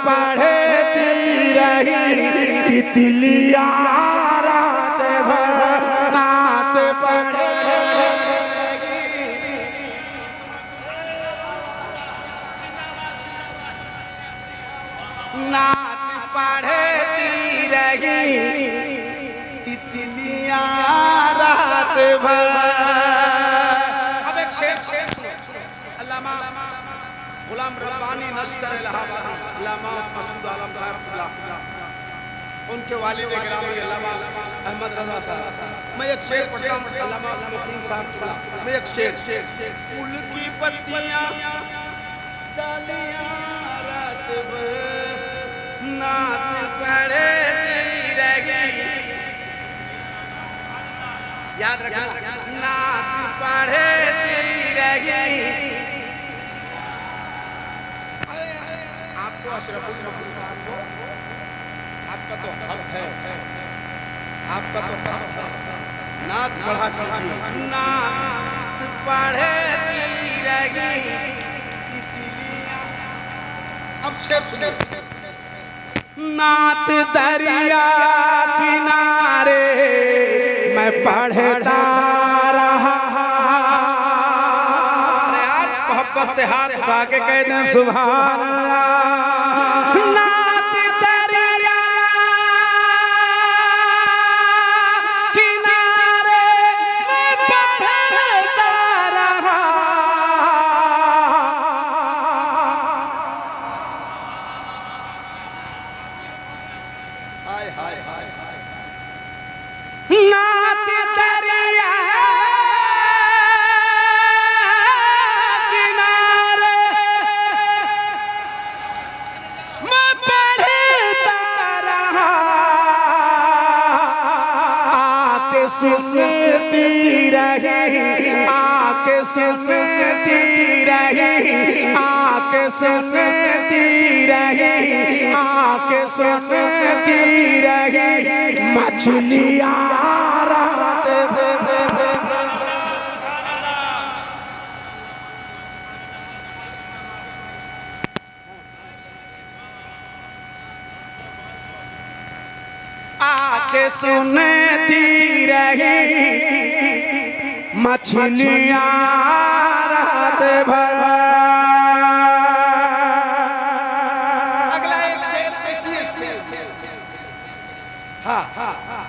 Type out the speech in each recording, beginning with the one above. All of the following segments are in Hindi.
पढ़ती रही तितलिया रात भर नात पढ़े नात पढ़ती रही तितलिया रात भर। अब एक शेर अल्लामा गुलाम रब्बानी नस्कर इलाहाबादी अल्लामा मसूद आलम साहब उनके वालिद गिरामी अल्लामा अहमद रजा साहब। मैं एक शेर पढ़ता हूँ अल्लामा मुकीम साहब। मैं एक शेर फूल की पत्तियाँ डालियाँ रात भर नात पढ़ती रही। याद रखना नात पढ़ती रही। आपको अशरफुल मखलूक़ात को आपका तो हक है, आपका तो हक है। नात पढ़ा कीजिए। नात पढ़ती रही तितलियाँ। अब शेर सुनिए। नात दरिया किनारे मैं पढ़ता रहा। अरे यार मोहब्बत से हाथ उठा के कह दें सुभान अल्लाह। नात दरिया किनारे मैं पढ़ता रहा। हाय हाय हाय हाय। नात दरिया किनारे मैं पढ़ता रहा। आके सुनती रही, आके सुनती रही, आके सुनती रही, आके सुनती रही मछलियाँ रात भर। आके सुनती रही मछलियाँ रात भर। अगला एक शेर। हाँ हाँ हाँ।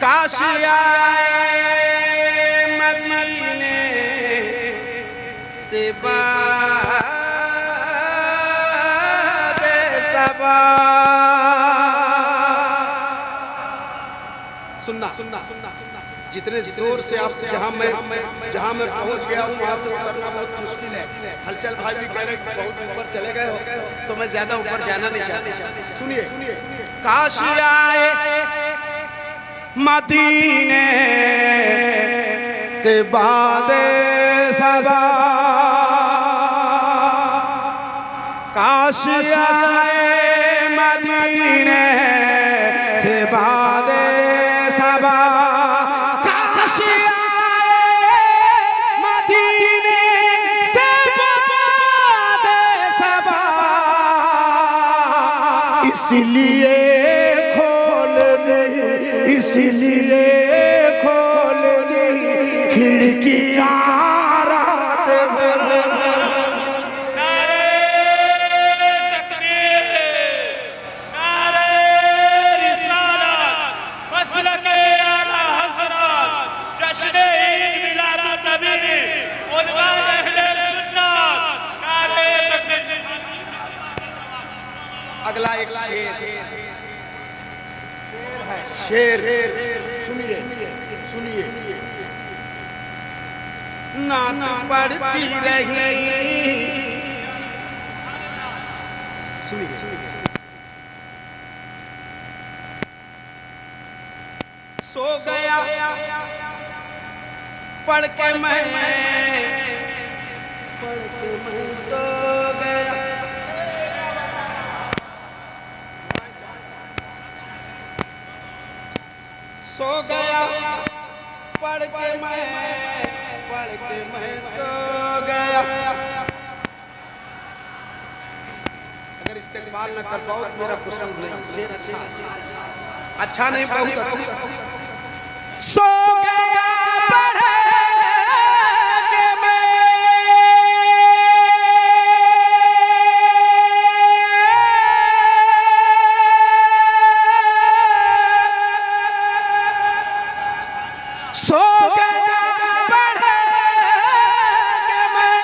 काश आए मदीने से बादे सबा। सुनना सुनना सुनना जितने जोर से आप जहाँ मैं पहुँच गया हूँ वहाँ से उतरना बहुत मुश्किल है। हलचल भाई भी कह रहे हैं बहुत ऊपर चले गए हो, तो मैं ज्यादा ऊपर जाना नहीं चाहता। सुनिए। काश आए मदीने से बादे सबा। काश आए मदीने से बादे सबा। काश आए मदीने से बादे सबा। इसलिए खोल दे, इसलिए खोल दे खिड़कियाँ रात भर। अगला एक शेर सुनिए सुनिए। नात पढ़ती रही। सुनिए। सो गया पढ़ के मैं सो गया। सो सो गया पढ़ के मैं सो गया। अगर इस्तेमाल न कर पाओ तो मेरा कुशल नहीं। शेर अच्छा नहीं, बहुत अच्छा। सो गया पढ़ के मैं सो गया पढ़ के मैं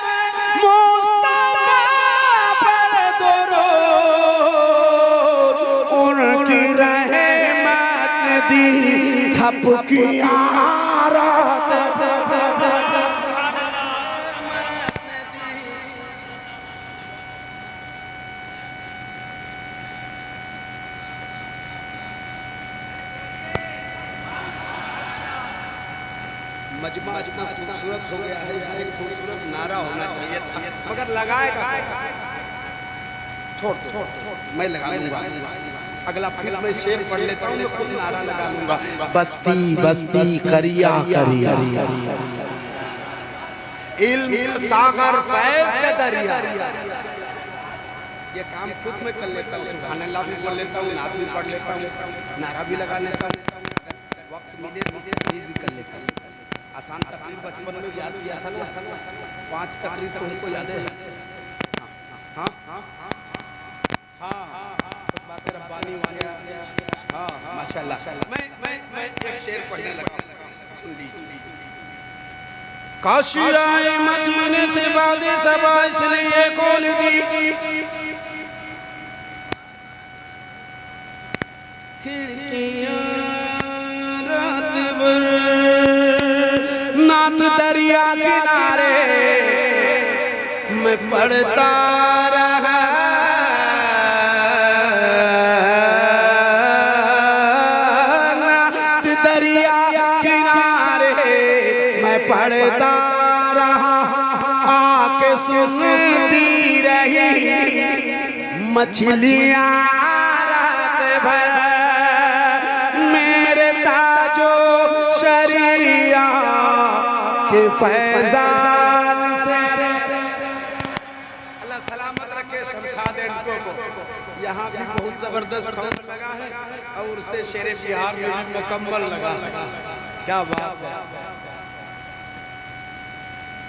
मुस्तफा पर दुरूद उनकी रहमत दी थपकी आरत मजमा इतना खूबसूरत हो गया है। एक खूबसूरत नारा होना चाहिए था, मगर लगाएगा छोड़ दो, मैं लगा लूंगा। अगला फिर मैं शेर पढ़ लेता हूँ, मैं खुद नारा लगा लूंगा। बस्ती बस्ती करिया करिया इल्म सागर फैज का दरिया। ये काम खुद में कर लेता हूँ, सुभान अल्लाह भी पढ़ लेता हूँ, नात भी पढ़ लेता हूँ, नारा भी लगा लेता हूँ। वक्त मिले भी कर लेता हूँ। आसान तकरीर बचपन में याद किया था ना, 5 तकरीर तो उनको याद है। हाँ हाँ हाँ हाँ हाँ कुछ बातें रब्बानी हो गया। हाँ माशाल्लाह। मैं एक शेर पढ़ने लगा, सुन लीजिए। काशी आए मदीने से बादे सबा इसलिए खोल दी खिड़कियां रात भर नात दरिया किनारे मैं पढ़ता रहा। नात दरिया किनारे मैं पढ़ता रहा। आके सुनती रही मछलियां रात भर मेरे ताजो शरिया के फैजान से। अल्लाह सलामत रखे शमशाद इनको को। यहाँ भी बहुत जबरदस्त साउंड लगा है और उससे शेरे बिहार में भी मुकम्मल लगा। क्या बात है।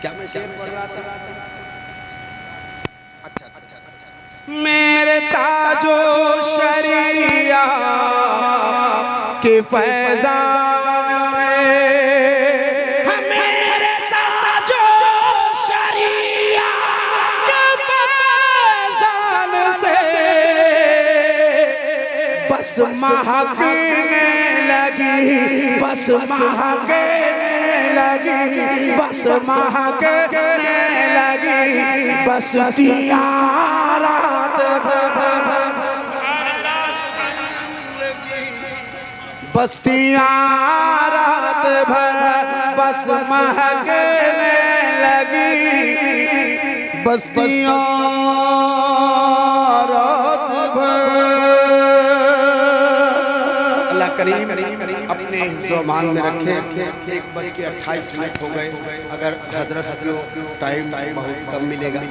क्या मैं शेर पढ़ रहा था? अच्छा अच्छा। मेरे ताजो शरिया के फैजान से मेरे ताजो शरिया के फैजान से बस महकने लगी, बस महकने लगी, बस महकने लगी बस्तियां रात भर। बस्तियां रात भर बस महकने लगी बस्तियां रात भर। अल्लाह करीम अपने ज़ुबान में रखे। 1:28 हो गए। अगर हजरत को टाइम बहुत कम मिलेगा,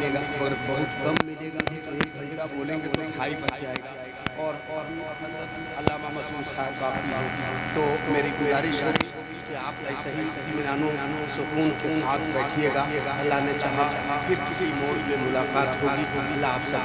और बहुत कम मिलेगा तो 1 घंटा बोलेंगे तो खाई बच जाएगा। और अल्लामा मसूद साहब काफ़ी तो मेरी गुजारिश होगी कि आप ऐसे ही इत्मीनान सुकून के साथ बैठिएगा। अल्लाह ने चाहा फिर किसी मोड़ में मुलाकात होगी। अल्लाह आप सब